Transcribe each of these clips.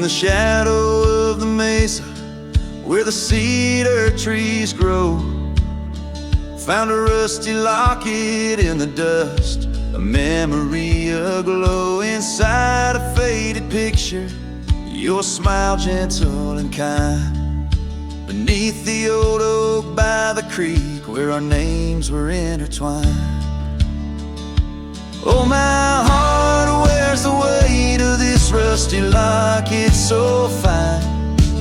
the shadow of the mesa where the cedar trees grow. Found a rusty locket in the dust, a memory aglow. Inside a faded picture, your smile gentle and kind. Beneath the old oak by the creek where our names were intertwined. Oh, my heart wears the weight of this rusty locket so fine.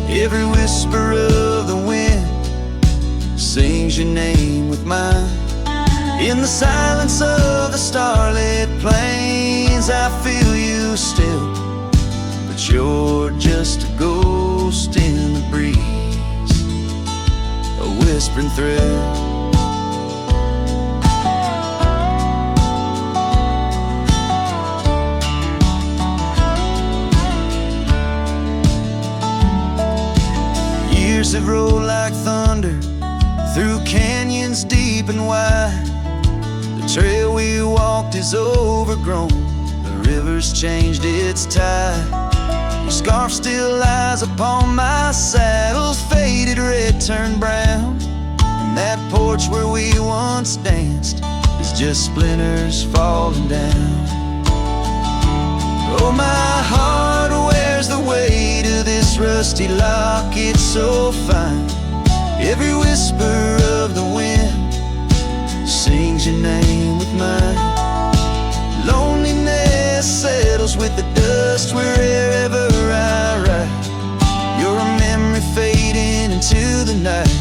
Every whisper of the wind sings your name with mine. In the silence of the starlit plains, I feel you still, but you're just a ghost in the breeze, a whispering thrill. Years have rolled like thunder through canyons deep and wide. The trail we walked is overgrown, the river's changed its tide. Your scarf still lies upon my saddle's faded red turned brown. And that porch where we once danced is just splinters falling down. Oh, my heart wears the weight of this rusty locket so fine. Every whisper of the wind sings your name with mine. Loneliness settles with the dust wherever I ride. You're a memory fading into the night,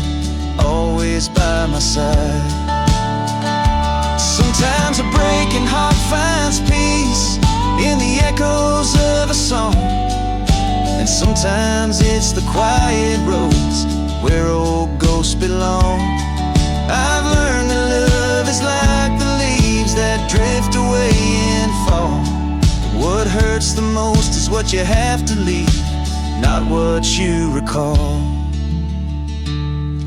always by my side. Sometimes a breaking heart finds peace in the echoes of a song, and sometimes it's the quiet roads where old ghosts belong. I've learned that love is like the leaves that drift away in fall. What hurts the most is what you have to leave, not what you recall.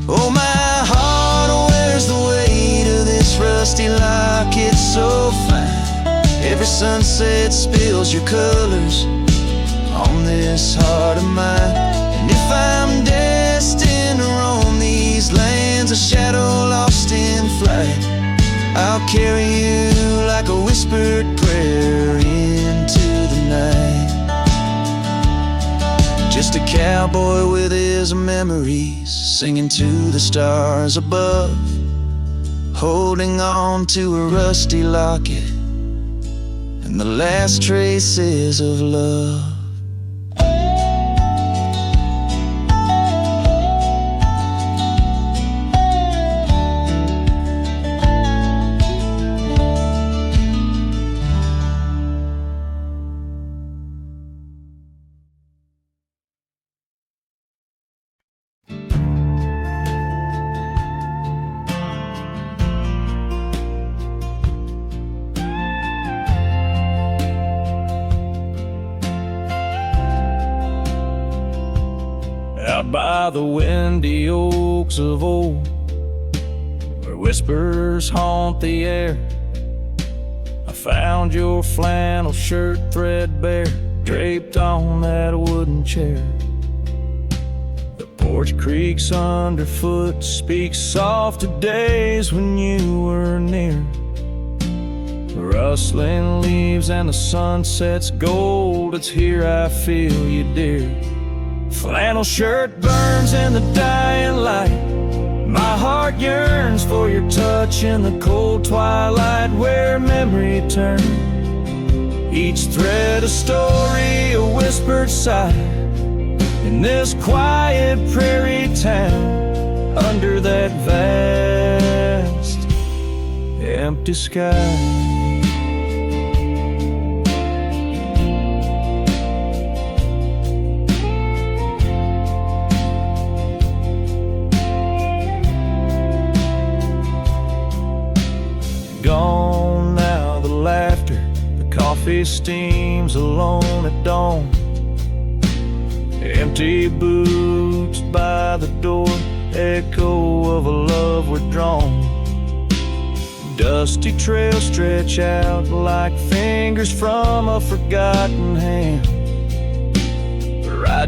Oh, my heart wears the weight of this rusty locket so fine. Every sunset spills your colors on this heart of mine. And if I'm destined to roam these lands, a shadow lost in flight, I'll carry you like a whispered prayer into the night. Just a cowboy with his memories, singing to the stars above, holding on to a rusty locket and the last traces of love. Out by the windy oaks of old, where whispers haunt the air, I found your flannel shirt threadbare, draped on that wooden chair. The porch creaks underfoot, speaks soft of days when you were near. Rustling leaves and the sunset's gold, it's here I feel you, dear. Flannel shirt burns in the dying light, my heart yearns for your touch in the cold twilight where memory turns. Each thread a story, a whispered sigh, in this quiet prairie town, under that vast empty sky. Gone now the laughter, the coffee steams alone at dawn. Empty boots by the door, echo of a love withdrawn. Dusty trails stretch out like fingers from a forgotten hand.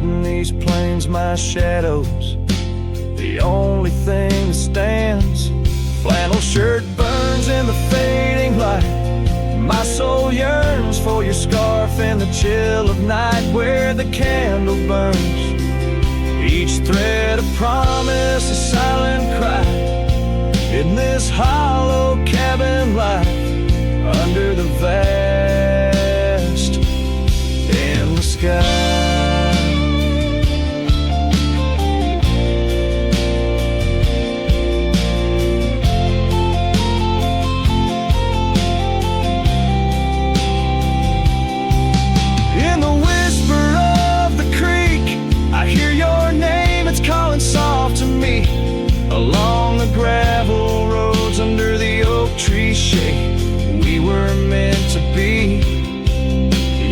in these plains, my shadow's the only thing that stands. Flannel shirt burns in the fading light. My soul yearns for your scarf in the chill of night, where the candle burns. Each thread of promise, a silent cry in this hollow cabin life under the vast in the sky. Soft to me along the gravel roads under the oak tree shade. We were meant to be,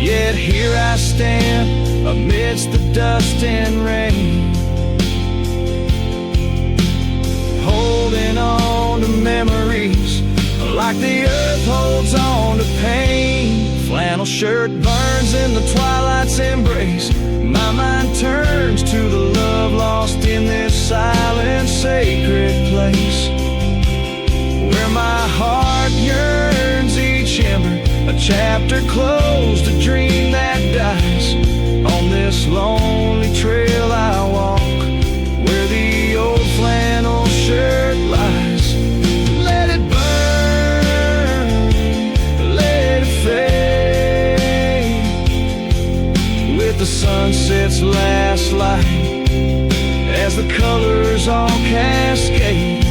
yet here I stand amidst the dust and rain, holding on to memories like the earth holds on to pain. Flannel shirt burns in the twilight's embrace. My mind turns to the love lost in this silent, sacred place, where my heart yearns each ember, a chapter closed, a dream that dies. On this lonely trail I walk, where the old flannel shirt lies. Let it burn, let it fade, with the sunset's last light, as the colors all cascade,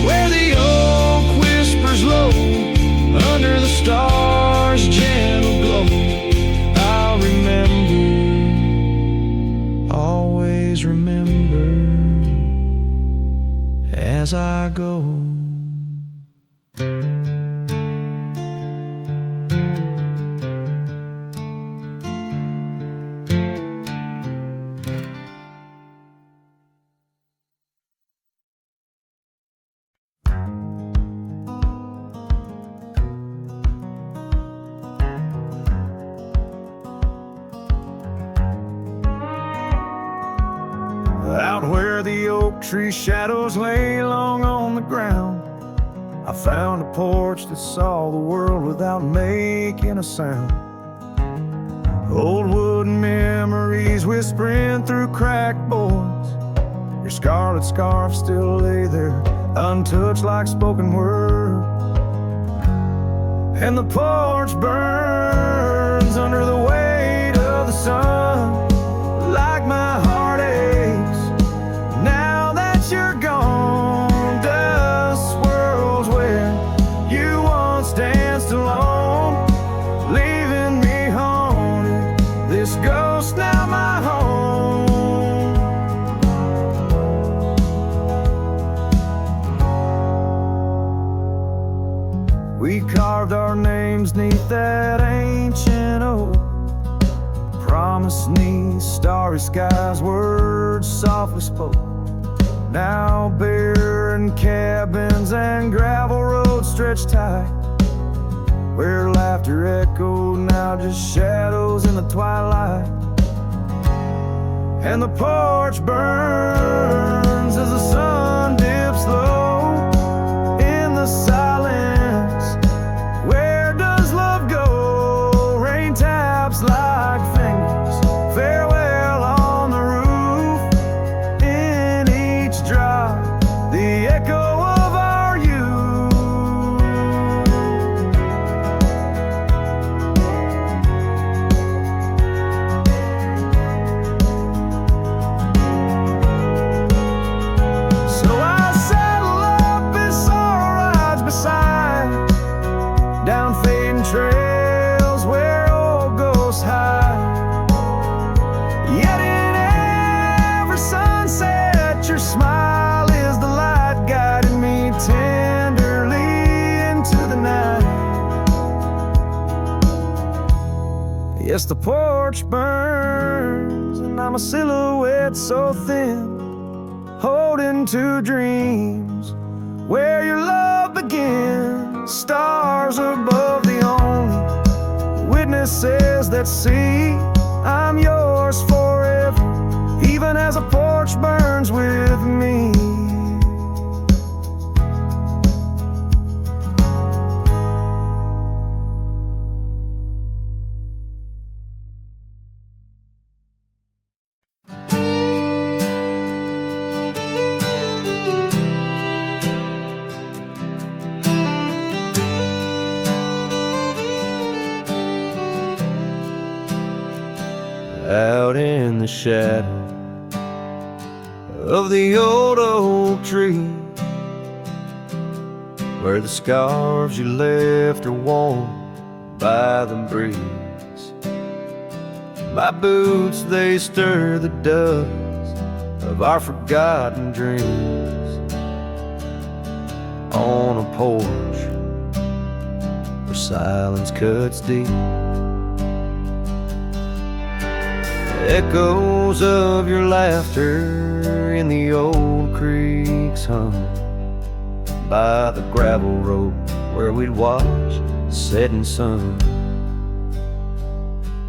where the oak whispers low under the stars' gentle glow. I'll remember, always remember, as I go. Out where the oak tree shadows lay long on the ground, I found a porch that saw the world without making a sound. Old wooden memories whispering through cracked boards. Your scarlet scarf still lay there, untouched like spoken word. And the porch burns under the weight of the sun, like my heart aches now that you're gone. Dust swirls where you once danced alone, leaving me haunted. This ghost now my home. We carved our names neath that ancient oak, promise 'neath starry skies, words softly spoke. Now barren cabins and gravel roads stretch tight, where laughter echoed, now just shadows in the twilight. And the porch burns as the sun dips low in the silence. Where does love go? Rain taps like fingers, farewell on the roof. In each drop, the echo of our youth. So I saddle up as sorrow rides beside, down fading trails where old ghosts hide. Yet in every sunset, your smile is the light, guiding me tenderly into the night. Yes, the porch burns, and I'm a silhouette so thin, holding to dreams where your love begins. Stars above, the only witnesses that see I'm yours forever. even as a porch burns with me. Out in the shadow of the old oak tree, where the scarves you left are warm by the breeze, my boots, they stir the dust of our forgotten dreams. On a porch where silence cuts deep, echoes of your laughter in the old creeks hum by the gravel road where we'd watch the setting sun.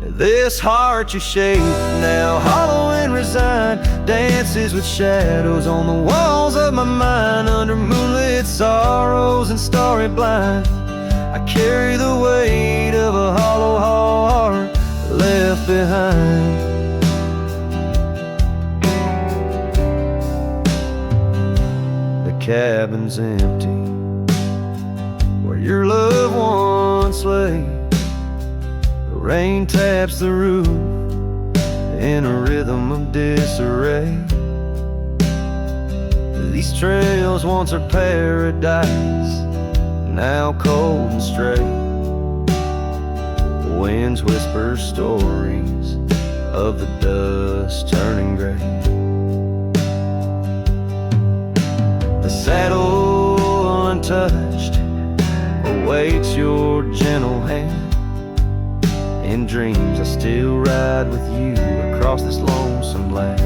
This heart you shape now, hollow and resigned, dances with shadows on the walls of my mind. Under moonlit sorrows and starry blinds, I carry the weight of a hollow heart left behind. Cabin's empty where your loved ones lay. The rain taps the roof in a rhythm of disarray. These trails once are paradise, now cold and straight. The winds whisper stories of the dust turning gray. The saddle untouched awaits your gentle hand. In dreams I still ride with you across this lonesome land.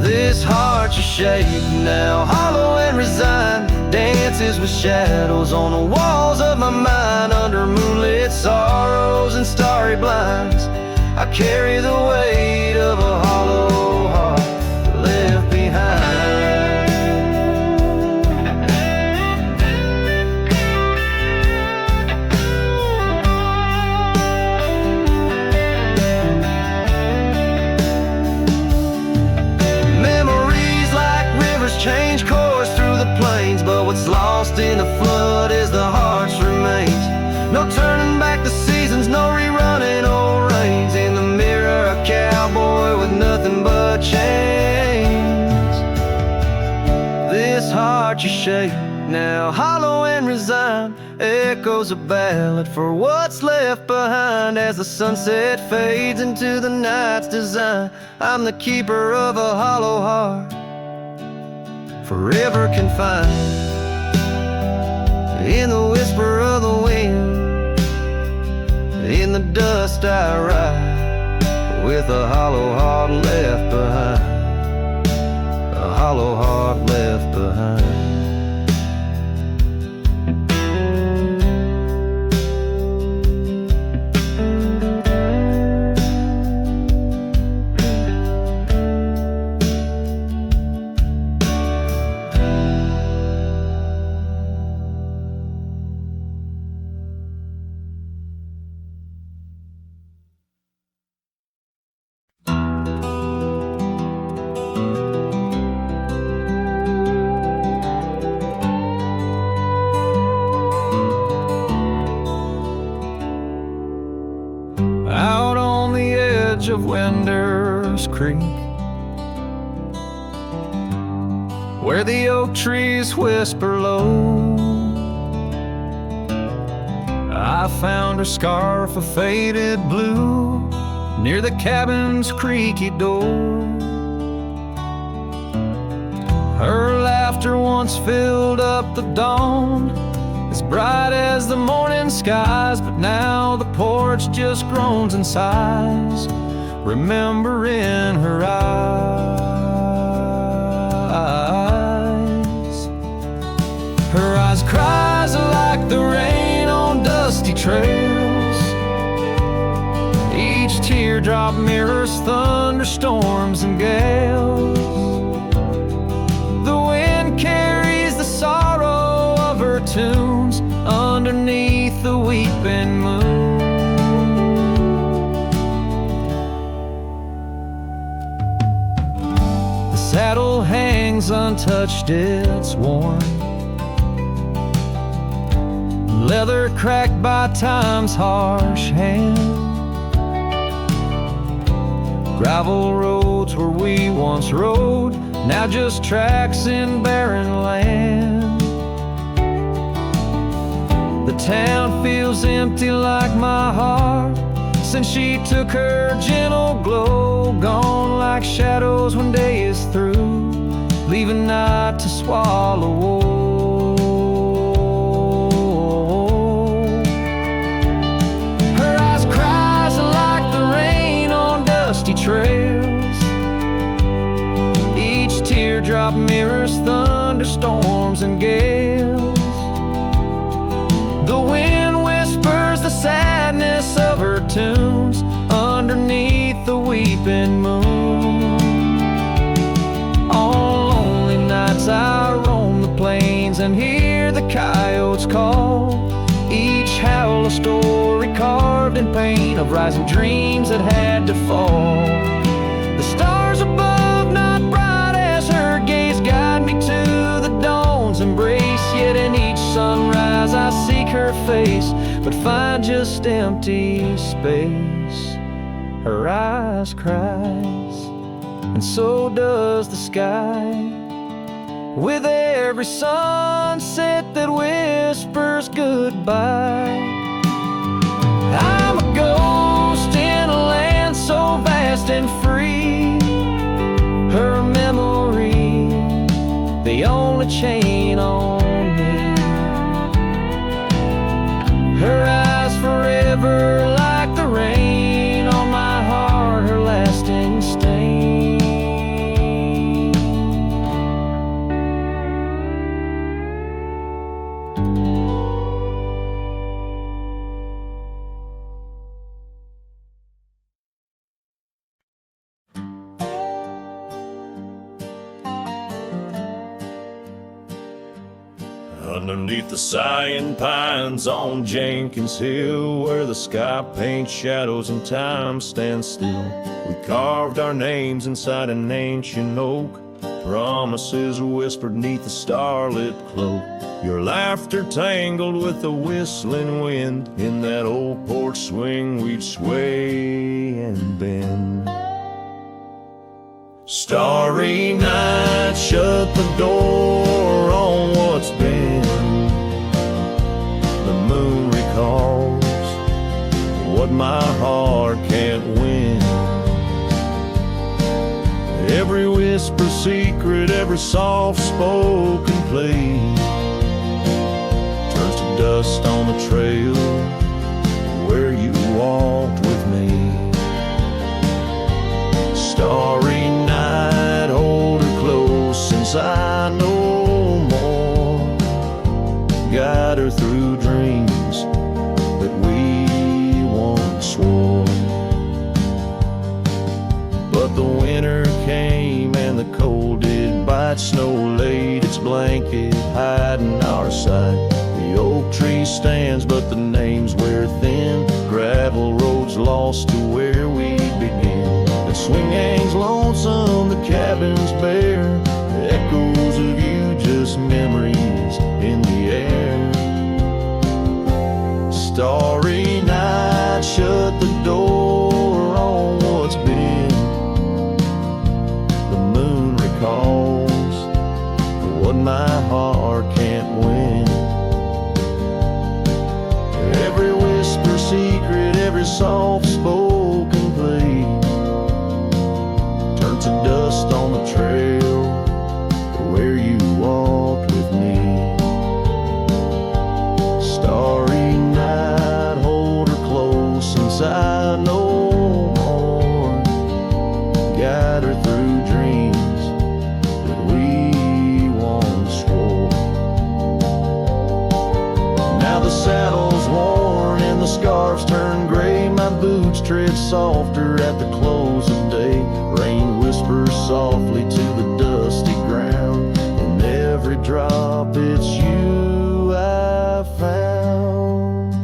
This heart you shape now, hollow and resigned, dances with shadows on the walls of my mind. Under moonlit sorrows and starry blinds, I carry the weight of a hollow heart left behind. Change course through the plains, but what's lost in the flood is the heart's remains. No turning back the seasons, no rerunning old reins. In the mirror, a cowboy with nothing but chains. This heart you shape now, hollow and resigned, echoes a ballad for what's left behind. As the sunset fades into the night's design, I'm the keeper of a hollow heart, forever confined in the whisper of the wind. In the dust I ride with a hollow heart left behind, a hollow heart left behind. Of Winder's Creek, where the oak trees whisper low, I found her scarf of faded blue near the cabin's creaky door. Her laughter once filled up the dawn, as bright as the morning skies, but now the porch just groans and sighs, remembering her eyes. Her eyes cries like the rain on dusty trails. Each teardrop mirrors thunder thunderstorms and gales. The wind carries the sorrow of her tunes underneath the weeping moon. The saddle hangs untouched, it's worn, leather cracked by time's harsh hand. Gravel roads where we once rode, now just tracks in barren land. The town feels empty like my heart since she took her gentle glow. Gone like shadows when day is through, leaving night to swallow woe. Her eyes cries like the rain on dusty trails. Each teardrop mirrors thunderstorms and gales. The wind whispers the sadness of her tunes underneath the weeping moon. On lonely nights I roam the plains and hear the coyotes call, each howl a story carved in pain of rising dreams that had to fall. The stars above not bright as her gaze guide me to the dawn's embrace, yet in each sunrise I seek her face but find just empty space. Her eyes cries, and so does the sky, with every sunset that whispers goodbye. I'm a ghost in a land so vast and free. Her memory, the only chain on me. Her eyes forever like the rain on my heart, her lasting stain. Underneath the sighing pines on Jenkins Hill, where the sky paints shadows and time stands still, we carved our names inside an ancient oak, promises whispered neath the starlit cloak. Your laughter tangled with the whistling wind, in that old porch swing we'd sway and bend. Starry night, shut the door on what's been. The moon recalls what my heart can't win. Every whisper secret, every soft spoken plea turns to dust on the trail where you walked with me. Starry night, hold her close since I know more. Guide her through dreams that we once swore. But the winter came and the cold did bite. Snow laid its blanket, hiding our sight. The oak tree stands, but the names wear thin. Gravel roads lost to where we begin. The swing hangs lonesome, the cabin's bare. Echoes of you, just memories in the air. Starry night, shut the door on what's been. The moon recalls what my heart can't win. Every whisper secret, every soft spoken plea turns to dust on the trail where you walked with me. Starry night, hold her close since I know more. Guide her through dreams that we once swore. Now the saddle's worn and the scarves turn gray. My boots tread softer at the close of day. backdrop, it's you I found.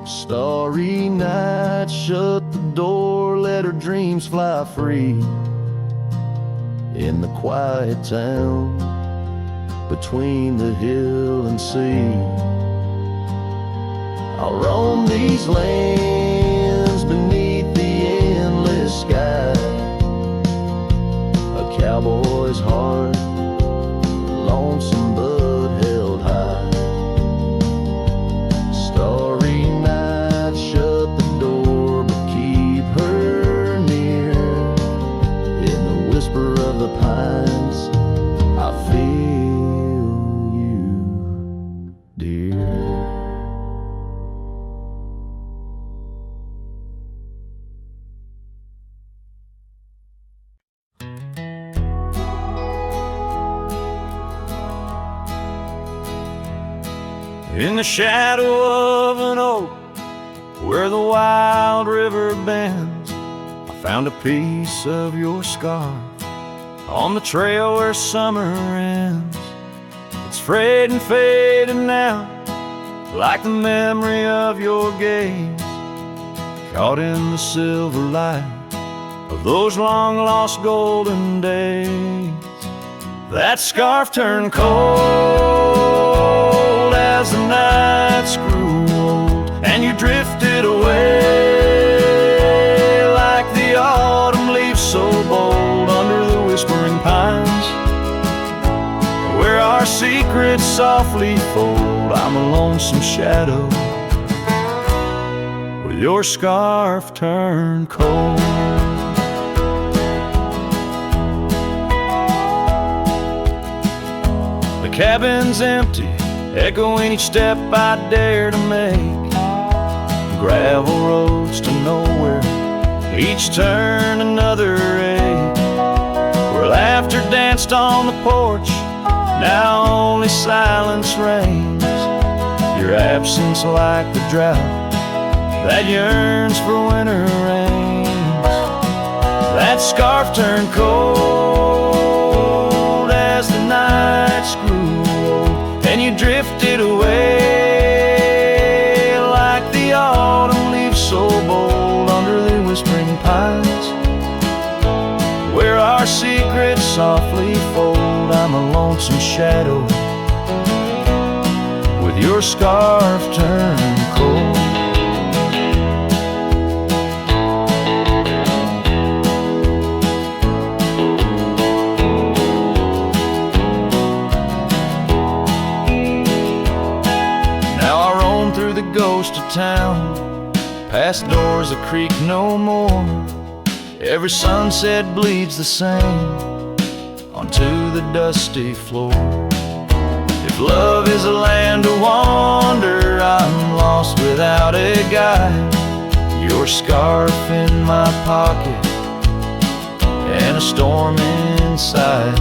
Starry night, shut the door, let her dreams fly free. In the quiet town, between the hill and sea, I'll roam these lands beneath the endless sky. A cowboy's heart, lonesome but held high. Starry night, shut the door, but keep her near. In the whisper of the pines, I feel you, dear. In the shadow of an oak, where the wild river bends, I found a piece of your scarf on the trail where summer ends. It's frayed and faded now, like the memory of your gaze, caught in the silver light of those long-lost golden days. That scarf turned cold as the nights grew old, and you drifted away like the autumn leaves so bold under the whispering pines, where our secrets softly fold. I'm a lonesome shadow with your scarf turned cold. The cabin's empty, echoing each step I dare to make. Gravel roads to nowhere, each turn another ache. Where laughter danced on the porch, now only silence reigns. Your absence like the drought that yearns for winter rains. That scarf turned cold as the nights grew old, and you drifted away like the autumn leaves so bold under the whispering pines, where our secrets softly fold. I'm a lonesome shadow with your scarf turned cold. Ghost of town, past doors that creak no more. Every sunset bleeds the same onto the dusty floor. If love is a land to wander, I'm lost without a guide. Your scarf in my pocket and a storm inside.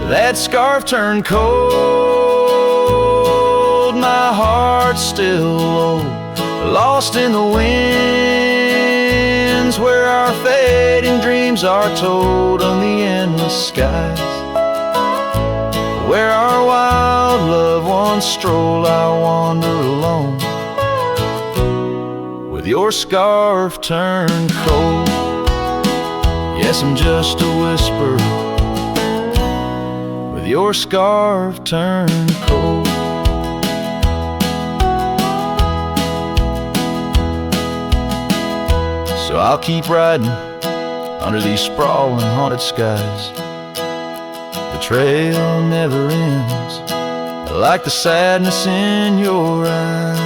That scarf turned cold, my heart's still low, lost in the winds, where our fading dreams are told on the endless skies. Where our wild loved ones stroll, I wander alone with your scarf turned cold. Yes, I'm just a whisper with your scarf turned cold. So I'll keep riding under these sprawling haunted skies. The trail never ends, like the sadness in your eyes.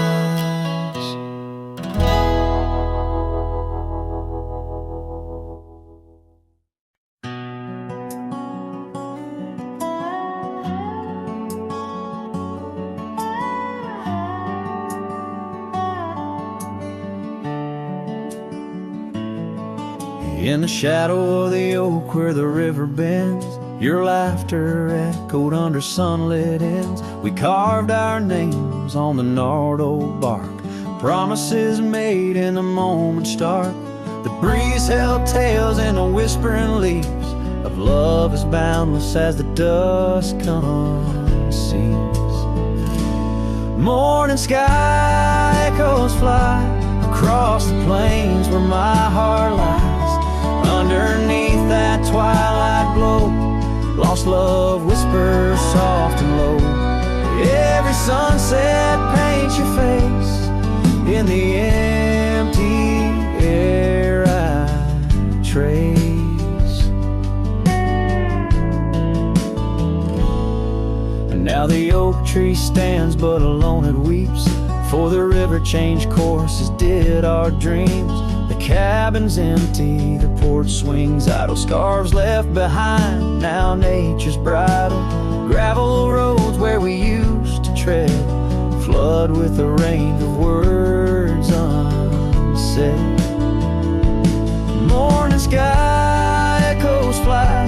In the shadow of the oak where the river bends, your laughter echoed under sunlit ends. We carved our names on the gnarled old bark, promises made in the moment's dark. The breeze held tales in the whispering leaves, of love is boundless as the dust conceals. Morning sky echoes fly across the plains where my heart lies. Underneath that twilight glow, lost love whispers soft and low. Every sunset paints your face in the empty air I trace. And now the oak tree stands but alone it weeps, for the river changed course as did our dreams. The cabin's empty, the porch swings idle, scarves left behind, now nature's bridle. Gravel roads where we used to tread flood with a rain of words unsaid. Morning sky echoes fly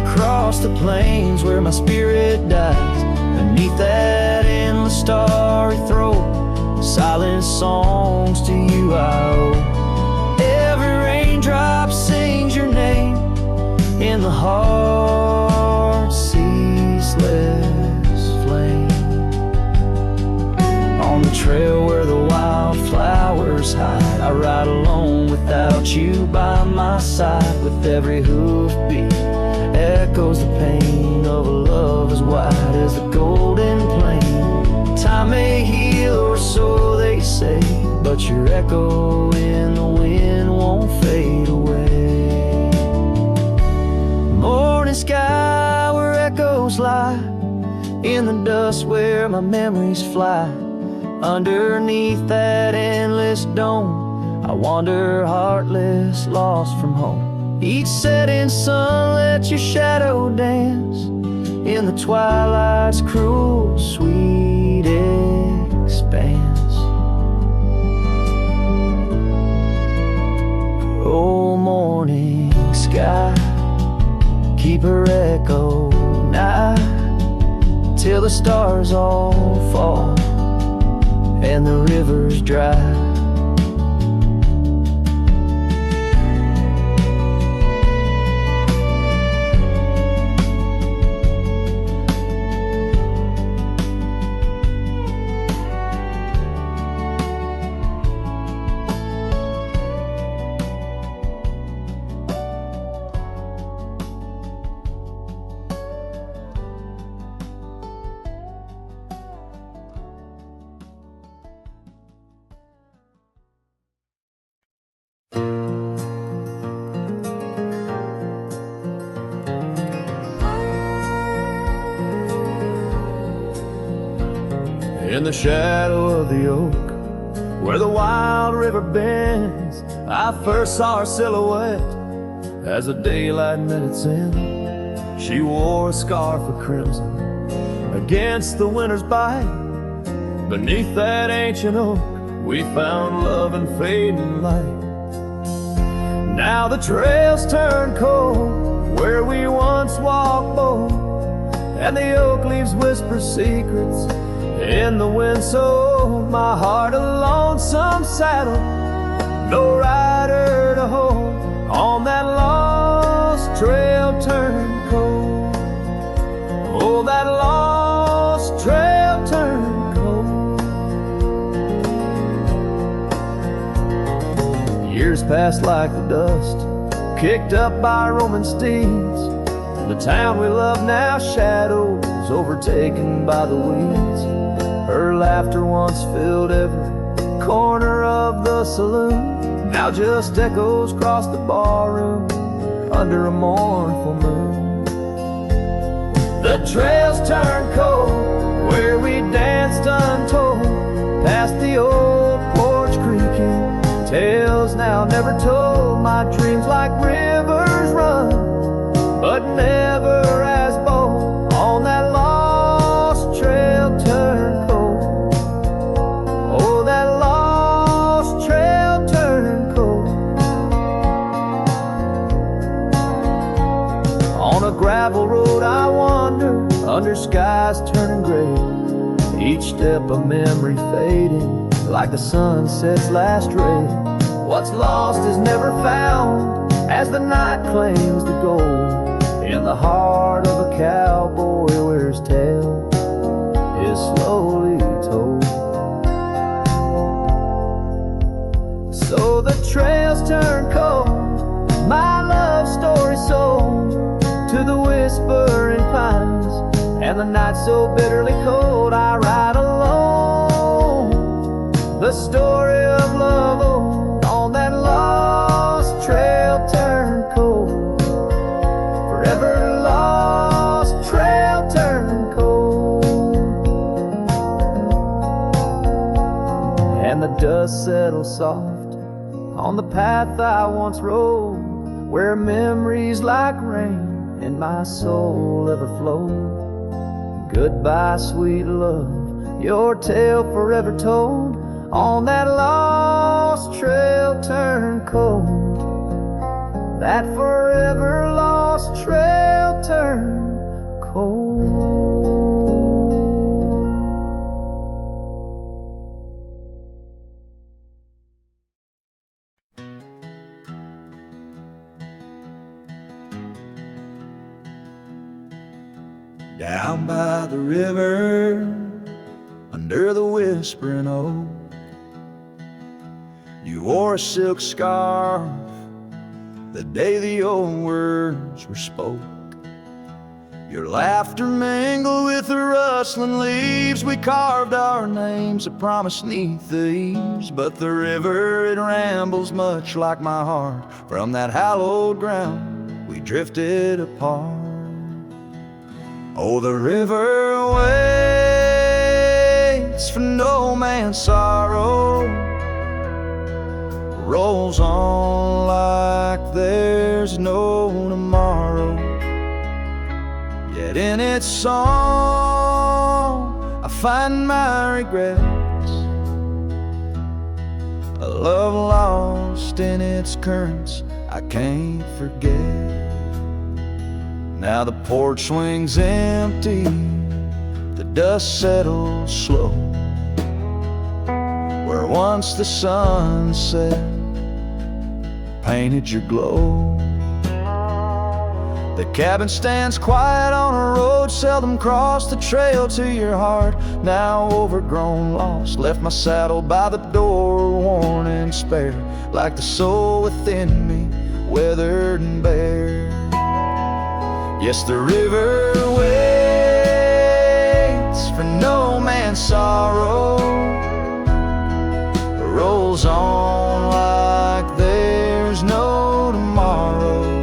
across the plains where my spirit dies. Beneath that endless starry throat, silent songs to you I owe. Every raindrop sings your name in the heart's ceaseless flame. On the trail where the wildflowers hide, I ride alone without you by my side. With every hoofbeat echoes the pain of a love as wide as the golden plain. Time may heal, or so they say, but your echo in the wind won't fade away. Morning sky where echoes lie, in the dust where my memories fly. Underneath that endless dome, I wander heartless, lost from home. Each setting sun lets your shadow dance in the twilight's cruel, sweet expanse. Oh, morning sky, keep her echo nigh till the stars all fall and the river's dry. In the shadow of the oak, where the wild river bends, I first saw her silhouette as the daylight met its end. She wore a scarf of crimson against the winter's bite. Beneath that ancient oak, we found love and fading light. Now the trails turn cold where we once walked bold, and the oak leaves whisper secrets in the wind, so my heart a lonesome saddle, no rider to hold. On that lost trail turned cold, oh, that lost trail turned cold. Years passed like the dust kicked up by Roman steeds. The town we love now shadows overtaken by the weeds. Her laughter once filled every corner of the saloon, now just echoes across the barroom under a mournful moon. The trails turn cold where we danced untold, past the old porch creaking, tales now never told. My dreams like rivers run, but never as bold. On that lost trail turn cold, oh, that lost trail turn cold. On a gravel road I wander, under skies turning gray, each step a memory fading like the sunset's last ray. What's lost is never found as the night claims the gold. In and the night's so bitterly cold, I ride alone. The story of love old on that lost trail turned cold. Forever lost trail turned cold. And the dust settles soft on the path I once rode, where memories like rain in my soul ever flow. Goodbye, sweet love, your tale forever told on that lost trail turned cold. That forever lost trail turned cold. Down by the river, under the whispering oak, you wore a silk scarf the day the old words were spoke. Your laughter mingled with the rustling leaves. We carved our names, a promise 'neath the eaves. But the river, it rambles much like my heart. From that hallowed ground, we drifted apart. Oh, the river waits for no man's sorrow, rolls on like there's no tomorrow. Yet in its song I find my regrets, a love lost in its currents I can't forget. Now the porch swings empty, the dust settles slow, where once the sunset painted your glow. The cabin stands quiet on a road seldom crossed, the trail to your heart, now overgrown, lost. Left my saddle by the door, worn and spare, like the soul within me, weathered and bare. Yes, the river waits for no man's sorrow, rolls on like there's no tomorrow.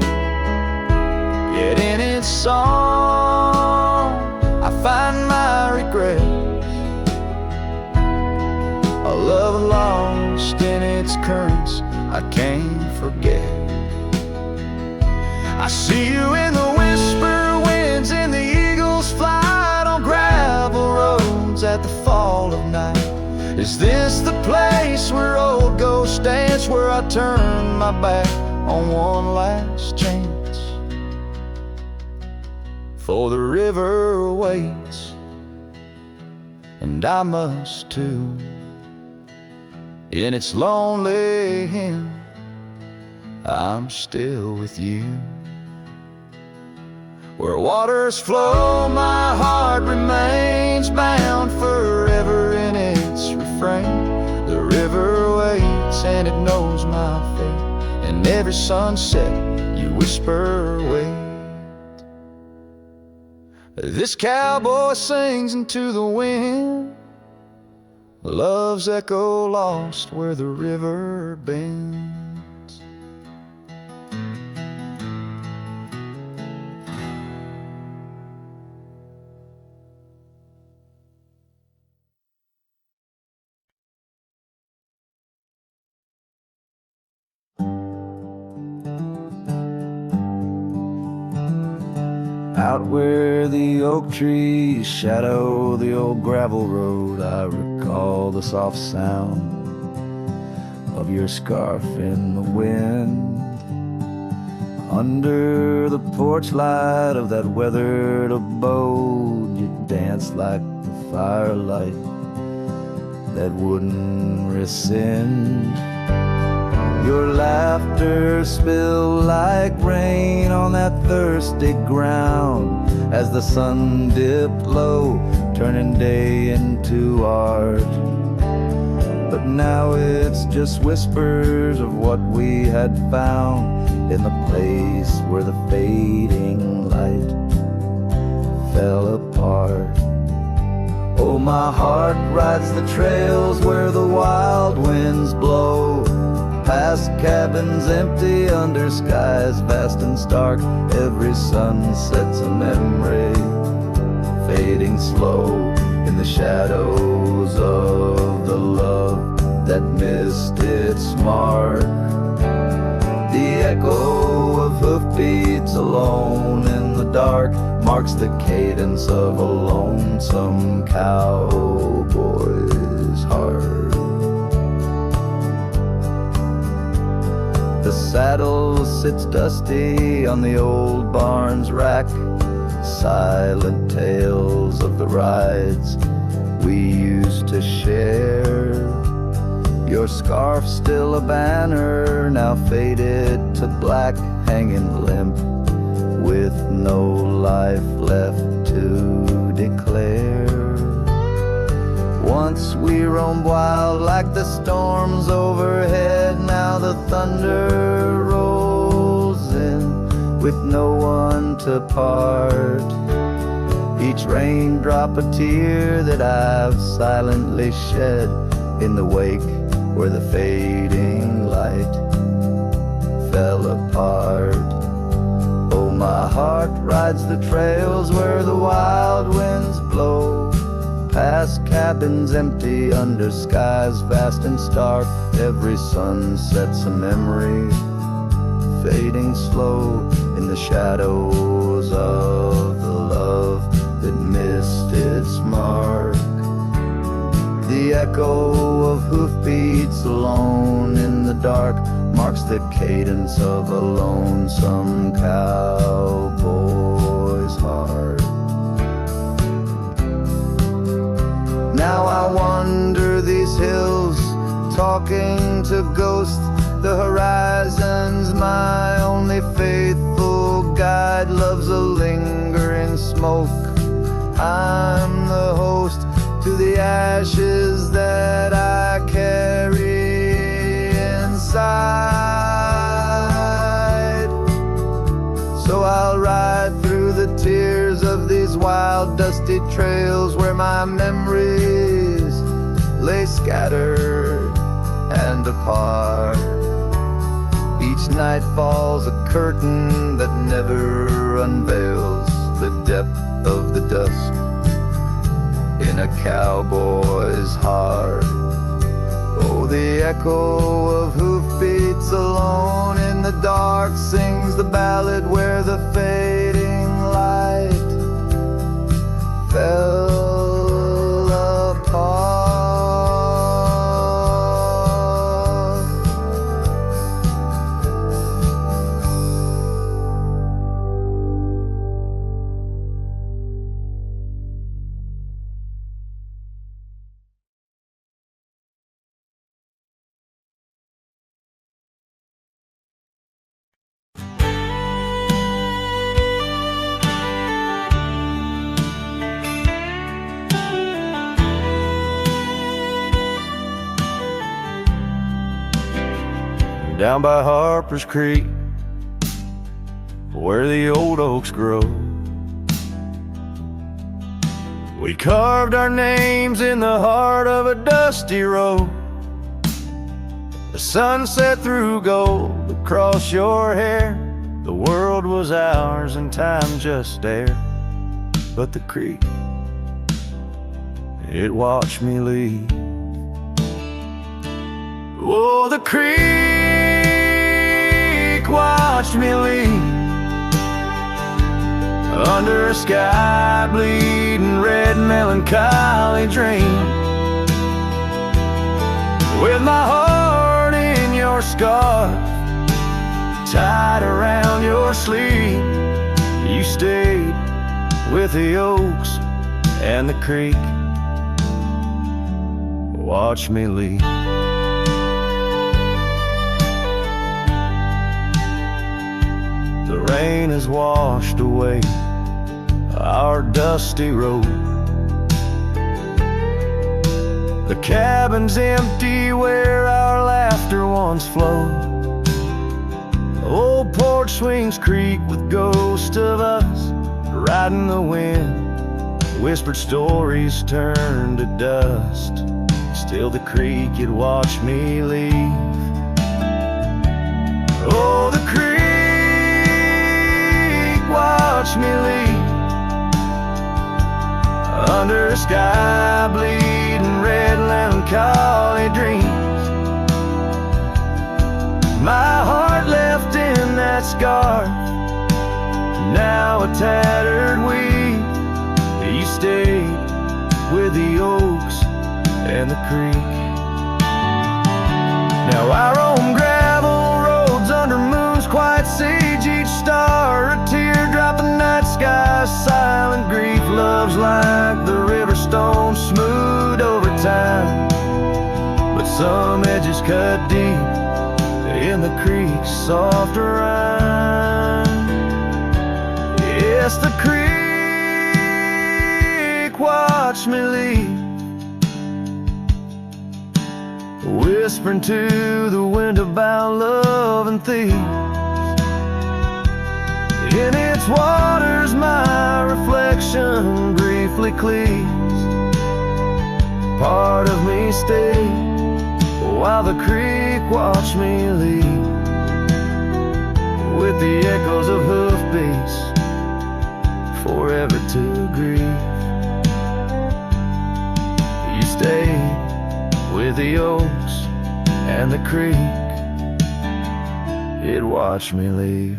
Yet in its song I find my regrets, a love lost in its currents I can't forget. I see you in the whisper winds, in the eagle's flight, on gravel roads at the fall of night. Is this the place where old ghosts dance, where I turn my back on one last chance? For the river waits, and I must too. In its lonely hymn, I'm still with you. Where waters flow, my heart remains bound forever in its refrain. The river waits and it knows my fate, and every sunset you whisper wait. This cowboy sings into the wind, love's echo lost where the river bends. Out where the oak trees shadow the old gravel road, I recall the soft sound of your scarf in the wind. Under the porch light of that weathered abode, you danced like the firelight that wouldn't rescind. Your laughter spilled like rain on that thirsty ground as the sun dipped low, turning day into art. But now it's just whispers of what we had found in the place where the fading light fell apart. apart. Oh, my heart rides the trails where the wild winds blow, past cabins empty under skies vast and stark. Every sunset's a memory, fading slow in the shadows of the love that missed its mark. The echo of hoofbeats alone in the dark marks the cadence of a lonesome cowboy's heart. The saddle sits dusty on the old barn's rack, silent tales of the rides we used to share. Your scarf still a banner, now faded to black, hanging limp with no life left to declare. Once we roamed wild like the storms overhead, now the thunder rolls in with no one to part. Each raindrop a tear that I've silently shed in the wake where the fading light fell apart. Oh, my heart rides the trails where the wild winds blow, past cabins empty under skies vast and stark. Every sunset's a memory, fading slow in the shadows of the love that missed its mark. The echo of hoofbeats alone in the dark marks the cadence of a lonesome cowboy's heart. Now I wander these hills, talking to ghosts. The horizon's my only faithful guide. Love's a lingering smoke. I'm the host to the ashes that I carry inside. So I'll ride through the tears of these wild dusty trails where my memories lay scattered and apart. Each night falls a curtain that never unveils the depth of the dusk in a cowboy's heart. Oh, the echo of hoofbeats alone in the dark sings the ballad where the fading light fell apart. Down by Harper's Creek, where the old oaks grow, we carved our names in the heart of a dusty road. The sunset threw gold across your hair. The world was ours and time just stared. But the creek, it watched me leave. Oh, the creek watched me leave under a sky bleeding red melancholy dream, with my heart in your scarf tied around your sleeve. You stayed with the oaks and the creek. Watch me leave. The rain has washed away our dusty road. The cabin's empty where our laughter once flowed. Old porch swings creak with ghosts of us riding the wind Whispered stories turned to dust. Still the creek, you'd watch me leave. Oh, the creek, watch me leave. Under a sky bleeding red melancholy dreams. My heart left in that scarf, now a tattered weed. You stayed with the oaks and the creek. Now I roam gravel roads under moons quite sage. Each star a teardrop, the night sky silent grief. Love's like the river stone, smooth over time, but some edges cut deep in the creek's soft rhyme. Yes, the creek, watch me leave, whispering to the wind about love and thieves. In its waters my reflection briefly cleaves. Part of me stayed while the creek watched me leave, with the echoes of hoofbeats forever to grieve. You stayed with the oaks and the creek, it watched me leave.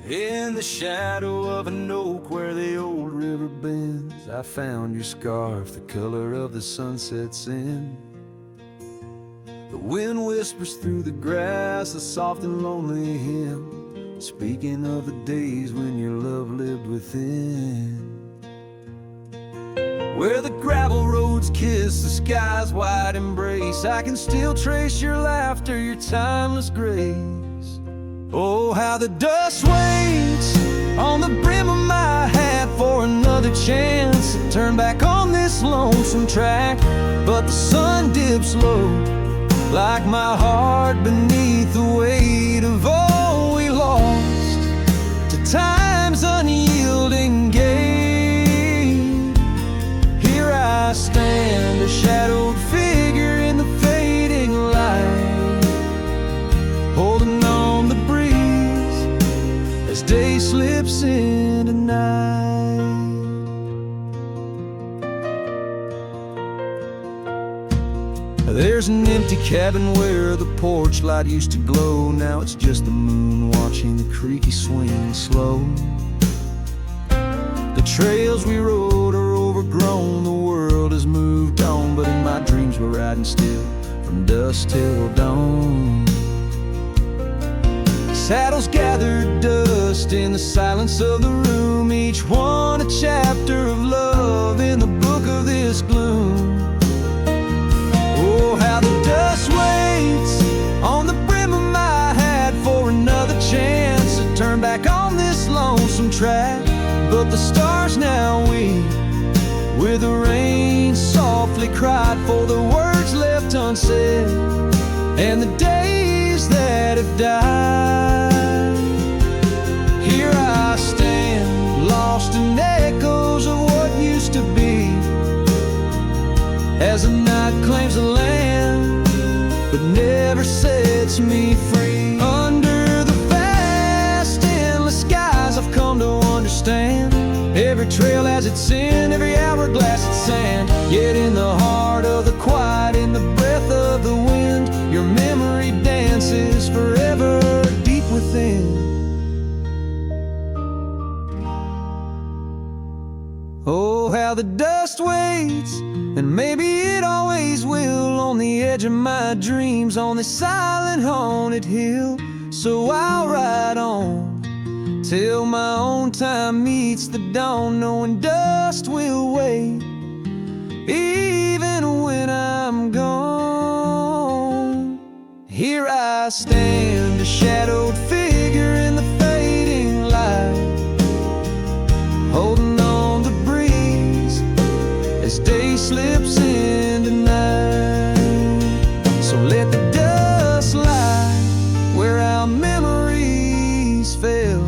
In the shadow of an oak where the old river bends, I found your scarf, the color of the sunsets in. The wind whispers through the grass, a soft and lonely hymn, speaking of the days when your love lived within. Where the gravel roads kiss the sky's wide embrace, I can still trace your laughter, your timeless grace. Oh, how the dust waits on the brim of my hat for another chance to turn back on this lonesome track. But the sun dips low, like my heart beneath the weight of all we lost to time's unyielding game. Here I stand, a shadowed figure in the fading light, holding on the breeze as day slips into night. There's an empty cabin where the porch light used to glow. Now it's just the moon watching the creaky swing slow. The trails we rode are overgrown, the world has moved on, but in my dreams we're riding still from dusk till dawn. Saddles gathered dust in the silence of the room, each one a chapter of love in the book of this gloom. Oh, how the dust waits on the brim of my hat for another chance to turn back on this lonesome track. But the stars now weep where the rain softly cried for the words left unsaid and the days that have died. Here I stand, lost in echoes of what used to be, as the night claims the land but never sets me free. Under the vast endless skies I've come to understand, every trail has its sin, every hourglass its sand. Yet in the heart of the quiet, in the breath of the wind, your memory dances forever deep within. Oh, how the dust waits, and maybe it always will, on the edge of my dreams, on this silent haunted hill. So I'll ride on till my own time meets the dawn, knowing dust will wait even when I here I stand, a shadowed figure in the fading light, holding on to breeze as day slips into night. So let the dust lie where our memories fell,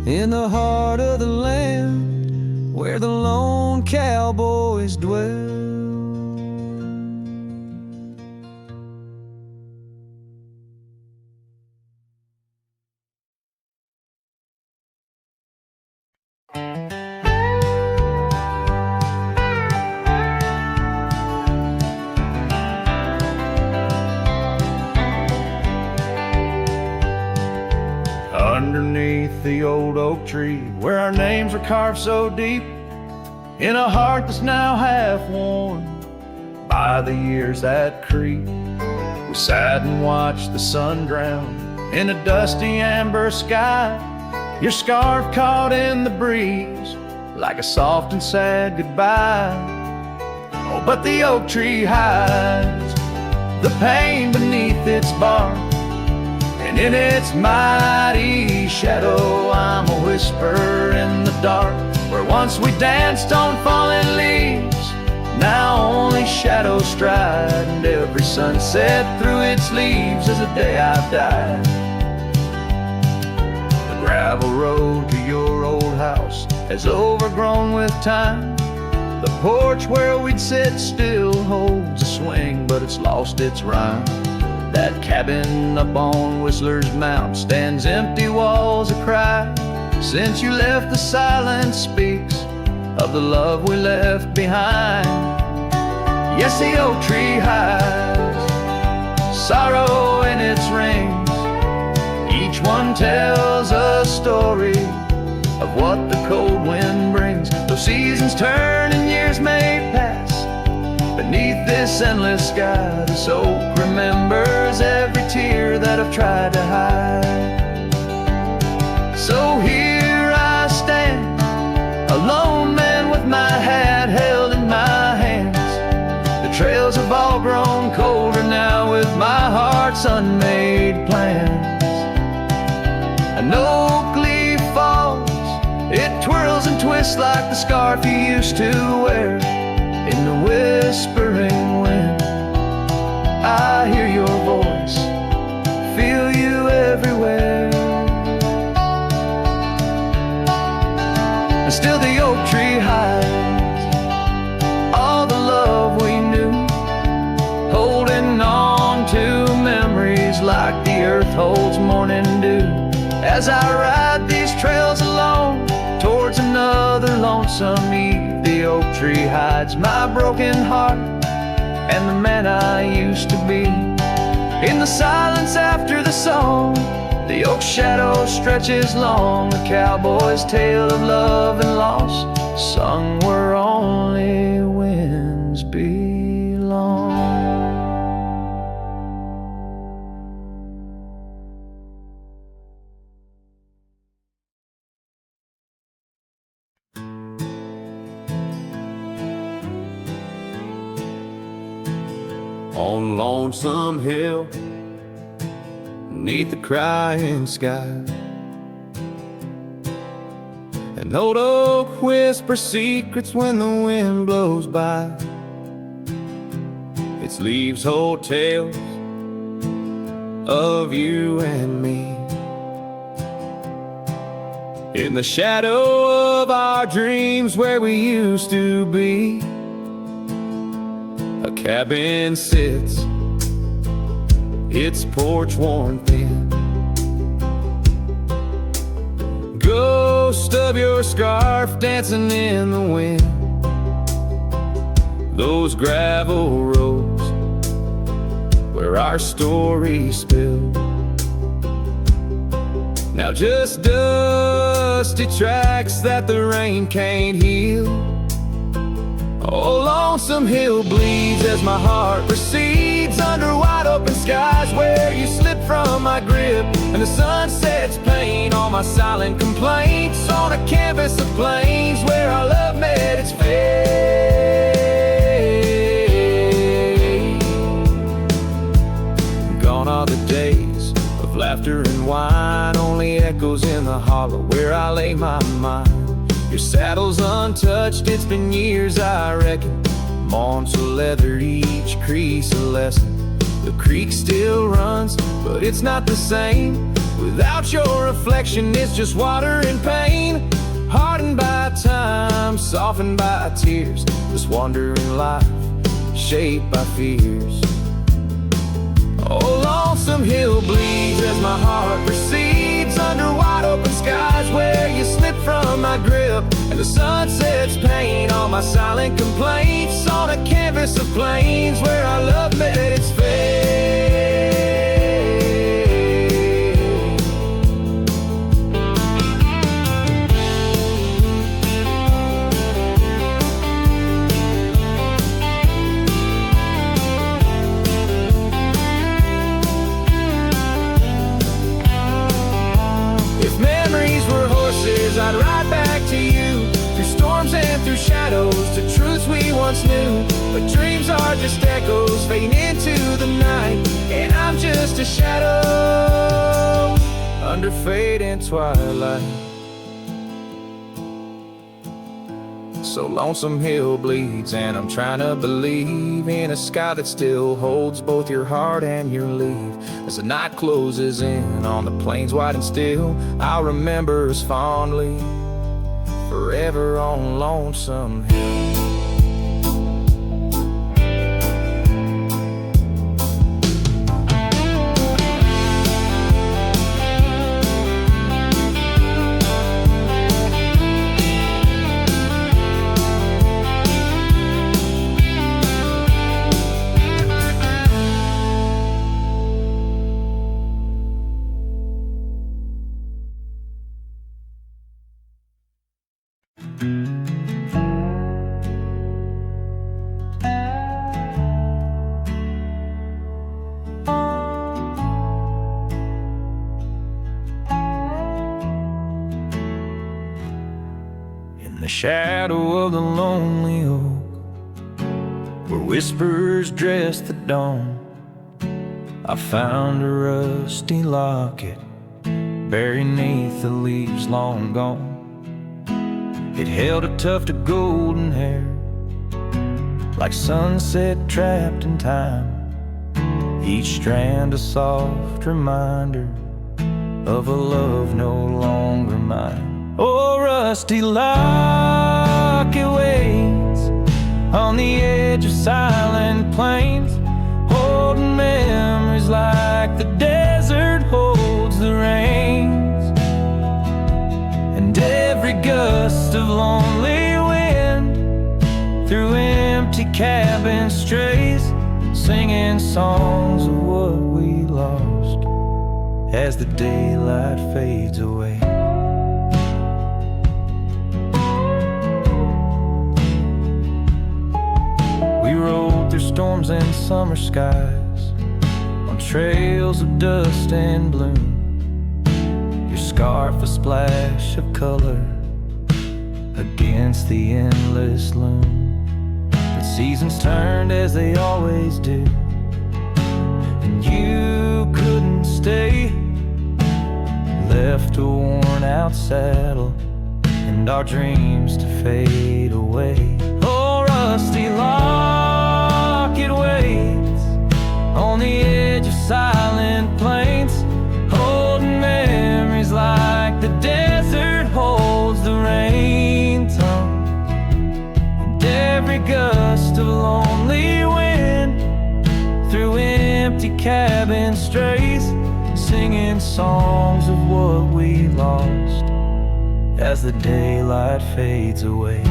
in the heart of the land where the lone cowboys dwell. Underneath the old oak tree, where our names are carved so deep, in a heart that's now half worn by the years that creep, we sat and watched the sun drown in a dusty amber sky, your scarf caught in the breeze like a soft and sad goodbye. Oh, but the oak tree hides the pain beneath its bark, and in its mighty shadow I'm a whisper in the dark. Where once we danced on falling leaves, now only shadows stride, and every sunset through its leaves is a day I've died. The gravel road to your old house has overgrown with time. The porch where we'd sit still holds a swing, but it's lost its rhyme. That cabin up on Whistler's Mount stands empty walls a cry. Since you left, the silence speaks of the love we left behind. Yes, the oak tree hides sorrow in its rings. Each one tells a story of what the cold wind brings. Though seasons turn and years may pass, beneath this endless sky, this oak remembers every tear that I've tried to hide. So here I stand, a lone man with my hat held in my hands. The trails have all grown colder now with my heart's unmade plans. An oak leaf falls, it twirls and twists like the scarf you used to wear. In the whispering wind, I hear your voice, feel you everywhere. And still the oak tree hides all the love we knew, holding on to memories like the earth holds morning dew. As I ride these trails alone towards another lonesome eve, the oak tree hides my broken heart and the man I used to be. In the silence after the song, the oak shadow stretches long, a cowboy's tale of love and loss, sung where only winds belong. On Lonesome Hill, neath the crying sky, an old oak whispers secrets when the wind blows by. Its leaves hold tales of you and me, in the shadow of our dreams where we used to be. A cabin sits, its porch worn thin, ghost of your scarf dancing in the wind. Those gravel roads where our stories spilled, now just dusty tracks that the rain can't heal. Oh, Lonesome Hill bleeds as my heart recedes under wide open skies where you slip from my grip, and the sun sets pain on my silent complaints on a canvas of plains where our love met its fate. echoes in the hollow where I lay my mind. Your saddle's untouched, it's been years I reckon. Mourned so leathered, each crease a lesson. The creek still runs, but it's not the same. Without your reflection, it's just water and pain. Hardened by time, softened by tears. This wandering life, shaped by fears. Oh, lonesome hill bleeds as my heart recedes under wide open skies where you slip from my grip, and the sun sets paint on my silent complaints on a canvas of plains where our love met its fate. I'd ride back to you, through storms and through shadows, to truths we once knew. But dreams are just echoes fading into the night, and I'm just a shadow under fading twilight. So lonesome hill bleeds, and I'm trying to believe in a sky that still holds both your heart and your leave. As the night closes in on the plains wide and still, I'll remember us fondly, forever on Lonesome Hill. The shadow of the lonely oak, where whispers dress the dawn, I found a rusty locket buried neath the leaves long gone. It held a tuft of golden hair, like sunset trapped in time, each strand a soft reminder of a love no longer mine. Oh, rusty locket waits on the edge of silent plains, holding memories like the desert holds the rains. And every gust of lonely wind through empty cabins strays, singing songs of what we lost as the daylight fades away. We rode through storms and summer skies, on trails of dust and bloom, your scarf a splash of color against the endless loom. But seasons turned as they always do, and you couldn't stay, left a worn out saddle and our dreams to fade away. Oh, rusty locket waits on the edge of silent plains, holding memories like the desert holds the rain tongue. And every gust of lonely wind through empty cabin strays, singing songs of what we lost as the daylight fades away.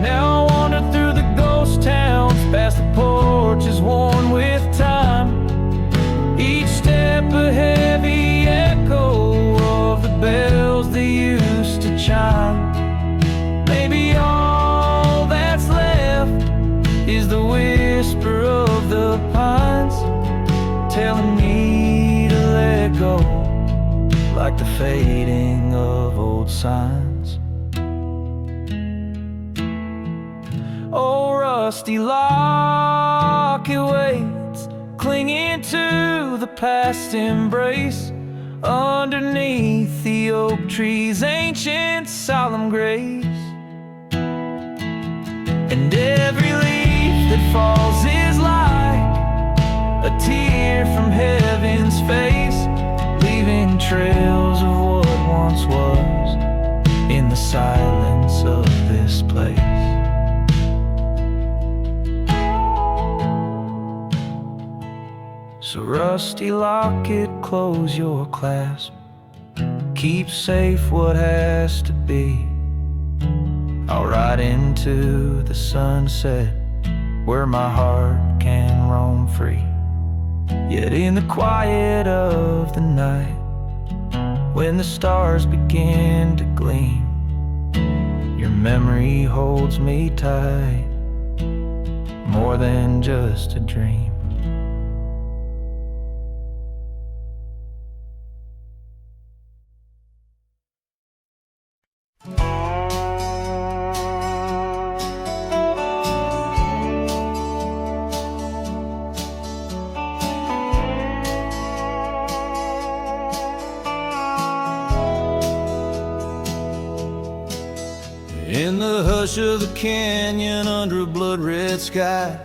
Now I wander through the ghost towns, past the porches worn with time, each step a heavy echo of the bells they used to chime. Maybe all that's left is the whisper of the pines, telling me to let go, like the fading of old signs. Oh, rusty locket waits, clinging to the past embrace, underneath the oak tree's ancient solemn grace. And every leaf that falls is like a tear from heaven's face, leaving trails of what once was in the silence of this place. So rusty locket, close your clasp, keep safe what has to be. I'll ride into the sunset where my heart can roam free. Yet in the quiet of the night, when the stars begin to gleam, your memory holds me tight, more than just a dream. In the hush of the canyon under a blood-red sky,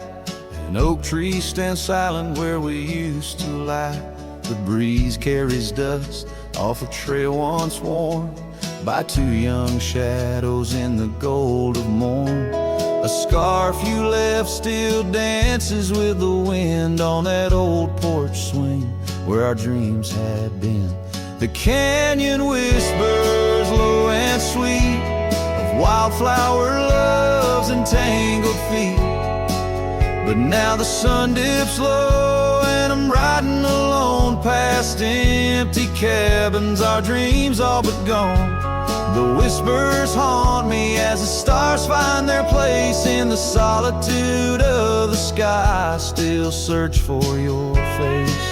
an oak tree stands silent where we used to lie. The breeze carries dust off a trail once worn by two young shadows in the gold of morn. A scarf you left still dances with the wind on that old porch swing where our dreams had been. The canyon whispers low and sweet, wildflower loves and tangled feet. But now the sun dips low and I'm riding alone past empty cabins, our dreams all but gone. The whispers haunt me as the stars find their place in the solitude of the sky. I still search for your face.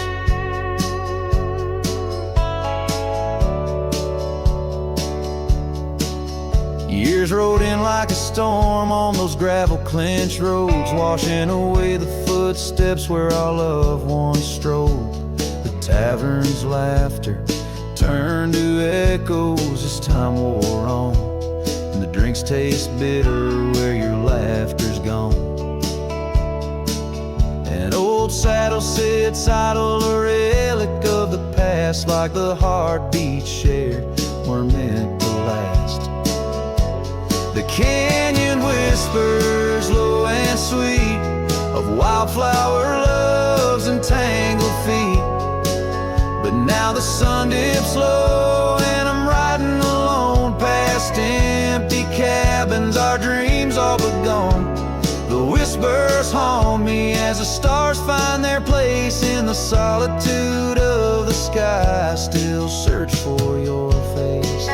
Years rode in like a storm on those gravel clenched roads, washing away the footsteps where our loved ones strolled. The tavern's laughter turned to echoes as time wore on, and the drinks taste bitter where your laughter's gone. An old saddle sits idle, a relic of the past, like the heartbeat shared were meant to last. The canyon whispers low and sweet of wildflower loves and tangled feet. But now the sun dips low and I'm riding alone past empty cabins, our dreams all but gone. The whispers haunt me as the stars find their place in the solitude of the sky. I still search for your face.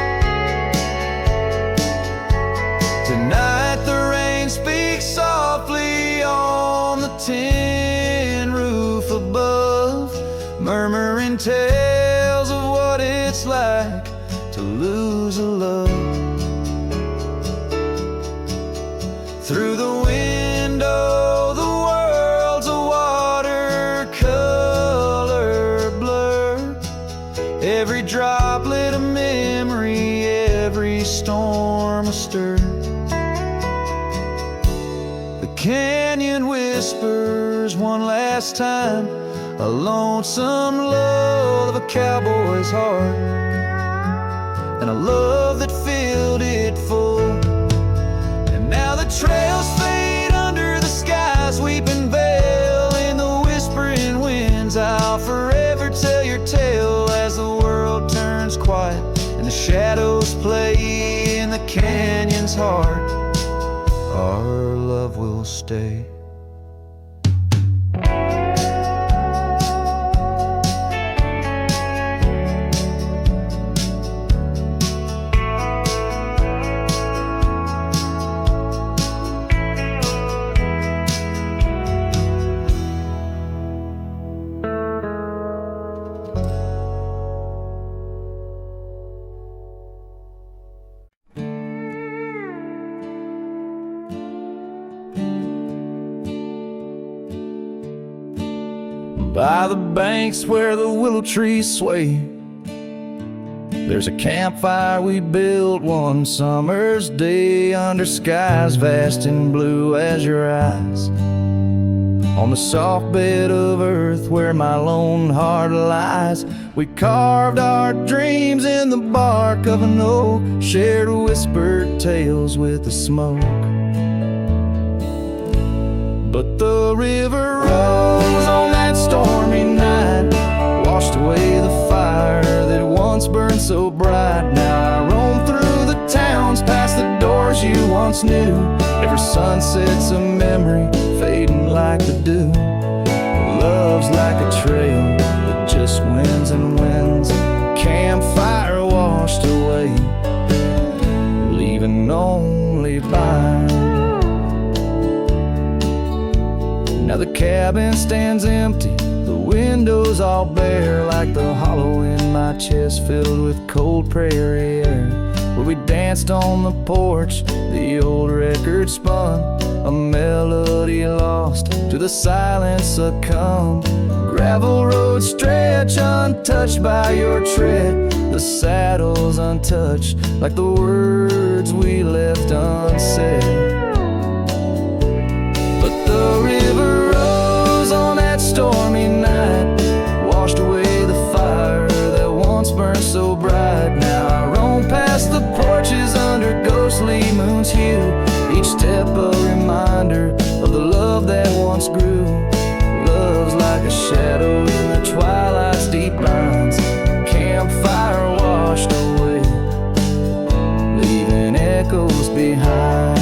Tonight the rain speaks softly on the tin roof above, murmuring tales of what it's like to lose a love. Through the window the world's a watercolor blur, every droplet a memory, every storm astir. Canyon whispers one last time, a lonesome love of a cowboy's heart, and a love that filled it full. And now the trails fade under the sky's weeping veil, in the whispering winds I'll forever tell your tale as the world turns quiet and the shadows play in the canyon's heart. Our love will stay. By the banks where the willow trees sway, There's a campfire we built one summer's day under skies vast and blue as your eyes. On the soft bed of earth where my lone heart lies, we carved our dreams in the bark of an oak, shared whispered tales with the smoke. But the river rose on that stormy night, washed away the fire that once burned so bright. Now I roam through the towns, past the doors you once knew. Every sunset's a memory, fading like the dew. Love's like a trail that just wins and wins. Campfire washed away, leaving only Bryan. Now the cabin stands empty, the windows all bare, like the hollow in my chest filled with cold prairie air. Where we danced on the porch, the old record spun, a melody lost to the silence succumb. Gravel roads stretch untouched by your tread, the saddles untouched like the words we left unsaid. But the river rose on that stormy night, washed away the fire that once burned so bright. Now I roam past the porches under ghostly moon's hue, each step a reminder of the love that once grew. Love's like a shadow in the twilight's deep lines, campfire washed away, leaving echoes behind.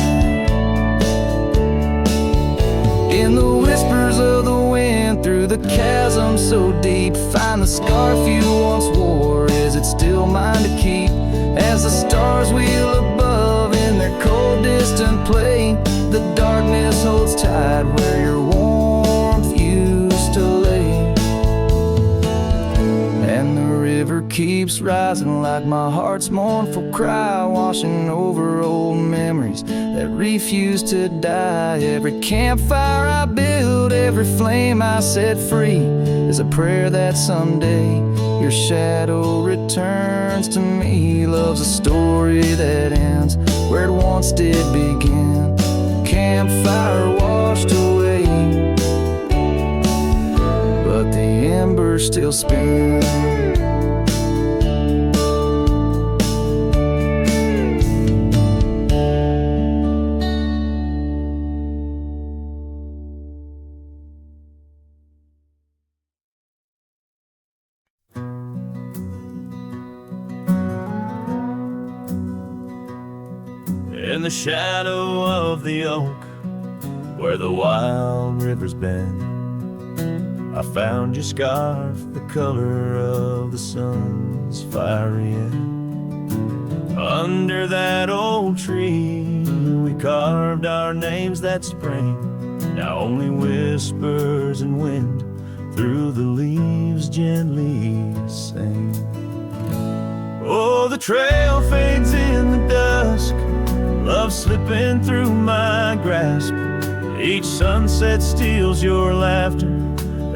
In the whispers of the wind, through the chasm so deep, find the scarf you once wore. Is it still mine to keep? As the stars wheel above in their cold distant play, the darkness holds tight where your warmth used to lay. And the river keeps rising like my heart's mournful cry, washing over old memories that refuse to die. Every campfire I build, every flame I set free, is a prayer that someday your shadow returns to me. Love's a story that ends where it once did begin. Campfire washed away, but the embers still spin. In the shadow of the oak, where the wild rivers bend, I found your scarf, the color of the sun's fiery end. Under that old tree, we carved our names that spring. Now only whispers and wind through the leaves gently sing. Oh, the trail fades in the dusk, love slipping through my grasp. Each sunset steals your laughter,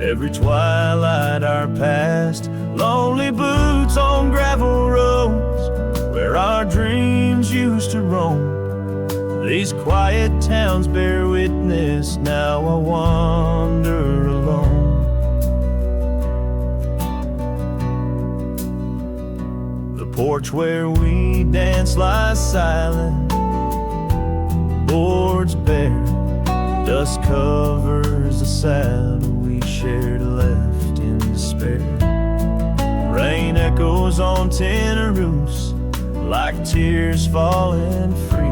every twilight our past. Lonely boots on gravel roads, where our dreams used to roam. These quiet towns bear witness, now I wander alone. The porch where we danced lies silent, boards bare, dust covers the saddle we shared, left in despair. Rain echoes on tin roofs like tears falling free.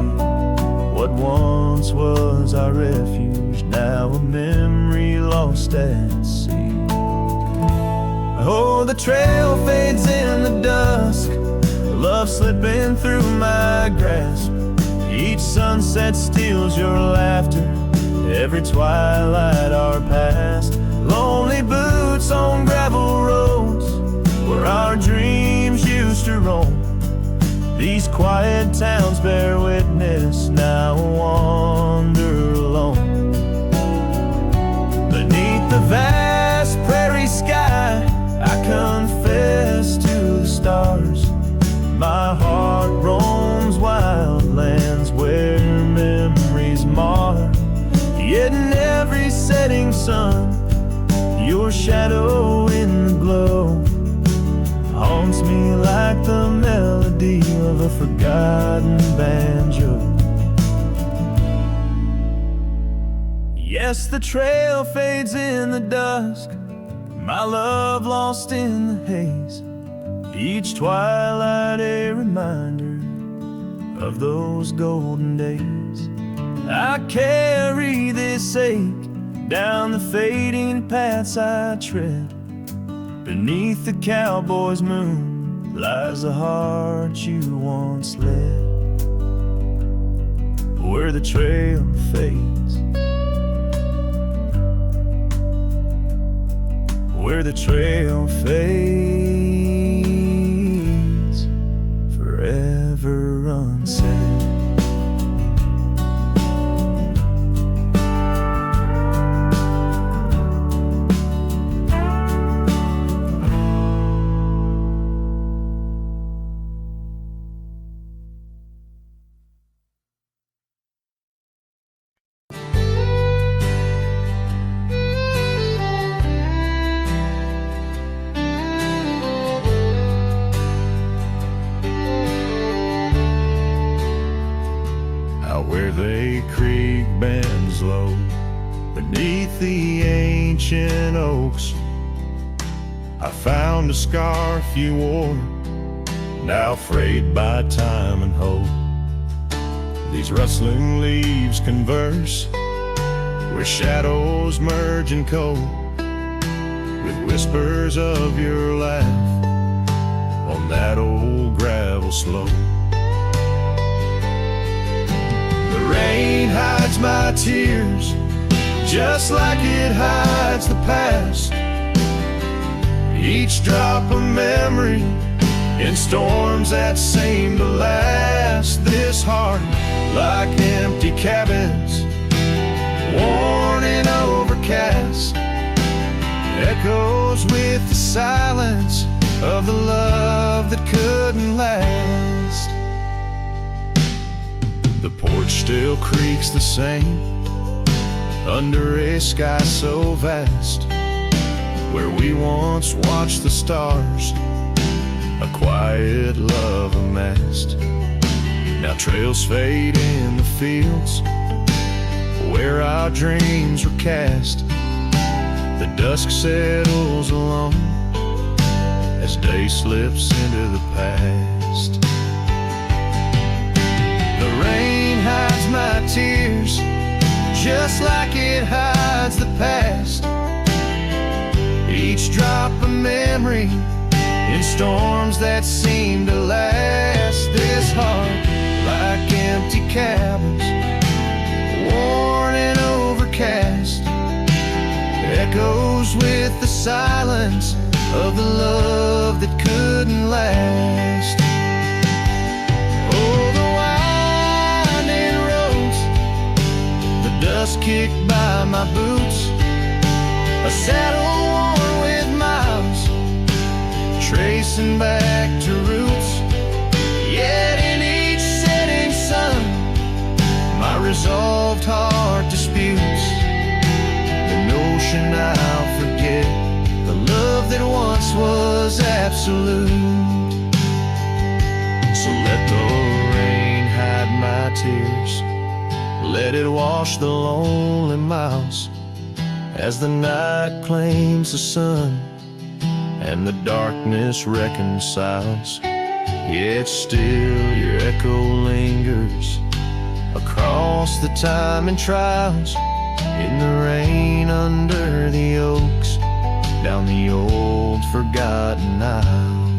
What once was our refuge, now a memory lost at sea. Oh, the trail fades in the dusk, love slipping through my grasp. Each sunset steals your laughter, every twilight our past. Lonely boots on gravel roads, where our dreams used to roam. These quiet towns bear witness, now I wander alone. Beneath the vast prairie sky, I confess to the stars, banjo. Yes, the trail fades in the dusk, my love lost in the haze. Each twilight a reminder of those golden days. I carry this ache down the fading paths I tread. Beneath the cowboy's moon lies the heart you once led. Where the trail fades, where the trail fades, forever unsaid. Where the creek bends low beneath the ancient oaks, I found a scarf you wore, now frayed by time and hope. These rustling leaves converse where shadows merge and cope, with whispers of your laugh on that old gravel slope. The rain hides my tears just like it hides the past. Each drop a memory in storms that seem to last. This heart, like empty cabins, worn and overcast, echoes with the silence of the love that couldn't last. The porch still creaks the same under a sky so vast, where we once watched the stars, a quiet love amassed. Now trails fade in the fields where our dreams were cast. The dusk settles alone as day slips into the past. The rain hides my tears just like it hides the past. Each drop a memory in storms that seem to last. This heart, like empty cabins, worn and overcast, echoes with the silence of the love that couldn't last. Oh, the winding roads, the dust kicked by my boots, a saddle worn with miles, tracing back to roots. Yet in each setting sun, my resolved heart disputes the notion I'll forget the love that once was absolute. So let the rain hide my tears, let it wash the lonely miles, as the night claims the sun and the darkness reconciles. Yet still your echo lingers across the time and trials, in the rain under the oaks, down the old forgotten aisle.